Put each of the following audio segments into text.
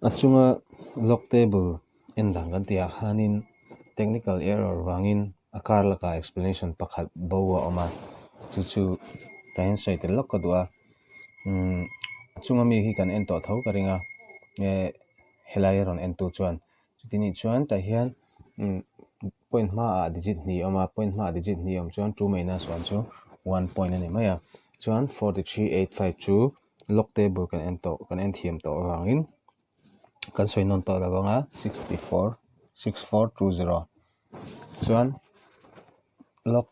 achunga log table endang kan tia khanin technical error wangin akar laka explanation pakhat bowa oma chu tahin saitel lok kadwa achunga mi hi kan ento tho karinga helai ron ento chuan chutini chuan ta hian point ma a digit ni oma point ma digit ni chuan 2 minus 1 chu 1 point ani maya chuan 43852 log table kan ento kan enthiam to wangin kan soinon to lawanga 6420 chuan log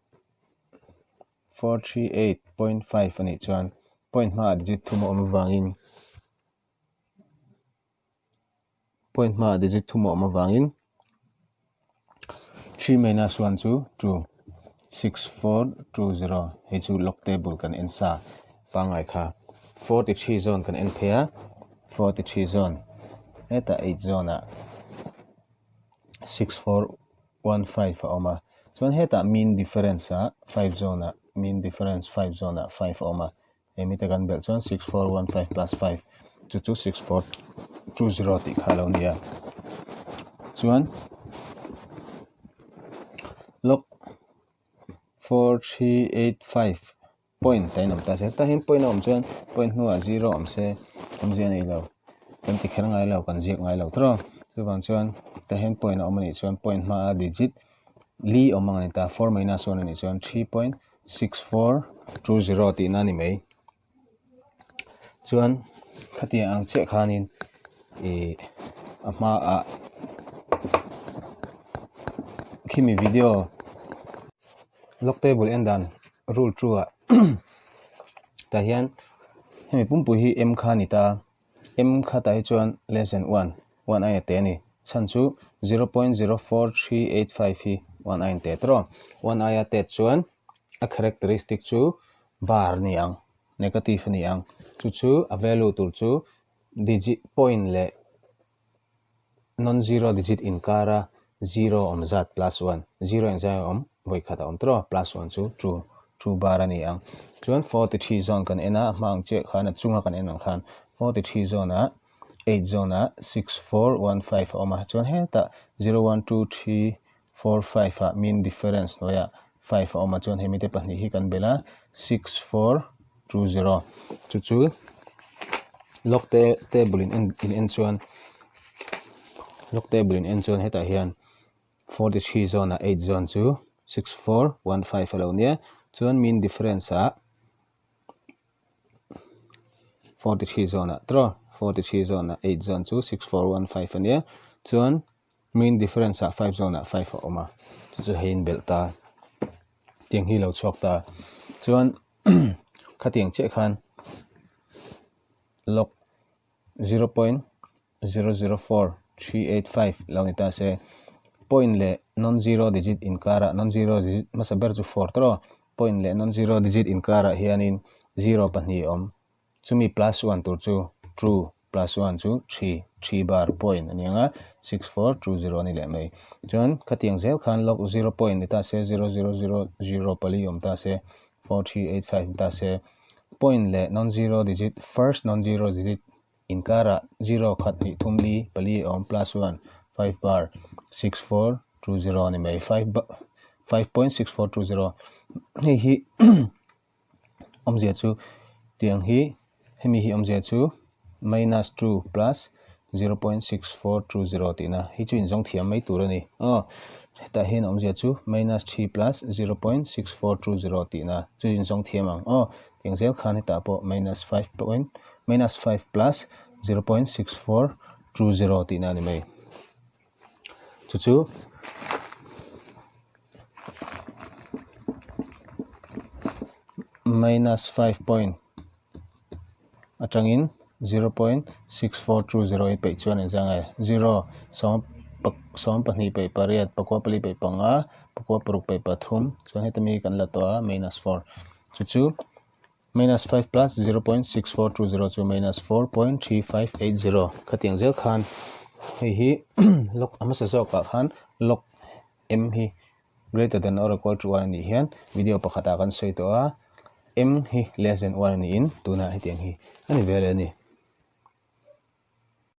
438.5 ani chuan point ma digit thumo om wangin point ma digit thumo om wangin 3 minus 1 chu 2 6420 he chu log table kan ensa pangai kha 43 zone kan enthea 43 zone eta 8 zone a 6415 oma chuan heta mean difference a 5 zone a mean difference 5 zone a 5 oma emite kan bel chuan 6415 plus 5 chu 6420 ti khalo nia chuan log 4385 point tainom ta se ta hin point om chuan point nu a 0 om se om je nei lo kan ti kher ngai lo kan jiak ngai lo tro chu wang chuan ta hin point om ani chuan point ma a digit li om ang ani ta 4 minus 1 ani chuan 3.6420 ti na ni mai chuan khatia ang che khanin ama a kimi video log table endan rule true a ta hian hemi pumpu hi m kha ni ta m kha ta hi chuan less than 1 ai te ni chan chu 0.04385 hi 1 ai te tro 1 ai te chuan a characteristic chu bar ni ang negative ni ang chu a value tur chu digit point le non zero digit in kara 0 om zat plus 1 0 in zai om voi khata om tro plus 1 chu true bar ani ang chuan 43 zone kan ena mang che khana chunga kan enang khan 43 zone a 8 zone a 6415 oma chuan heta 0.12345 a mean difference noya 5 oma chuan hemite pahni hi kan bela 6420 chu log table in chuan log table in chuan heta hian 43 zone a 8 zone chu 6415 alo nia chuan mean difference a 43 zone a tro 43 zone a 8 zone chu 6415 ania chuan mean difference a 5 zone a 5 oma chu hein belta tiang hi lo chok ta chuan khatiang che khan log 0.004385 launita se point le non zero digit in kara non zero digit masaber chu 4 tro point le non zero digit in kara hianin 0 pani om chumi plus 1 tur chu true plus 1 chu 3 bar point anianga 6420 ni le mai chuan khatiang zel khan log 0 point ta se 0000 pali om ta se 4385 ta se point le non zero digit first non zero digit in kara 0 khat ni thumli pali om plus 1 5 bar 6420 ni mai 5.6420 hi om zia chu tiang hi hemi hi om zia chu minus 2 plus 0.6420 tina hi chu in jong thiam mai tur ani ta hin om zia chu minus 3 plus 0.6420 tina chu in jong thiam ang tiang zel khan ta po minus 5 plus 0.6420 tina ni mai chu minus 5 point atangin 0.6420 pe chuan en zangai 0 som pahni pe pariat pakwa pali pe panga pakwa paruk pe pathum chuan hetami kan la to minus 4 chu minus 5 plus 0.6420 chu minus 4.3580 khatiang zel khan hi log amasa zoka khan log m hi greater than or equal to 1 ni hian video pakhata kan soi to m hi less than 1 ni in tuna hetiang hi ani vele ni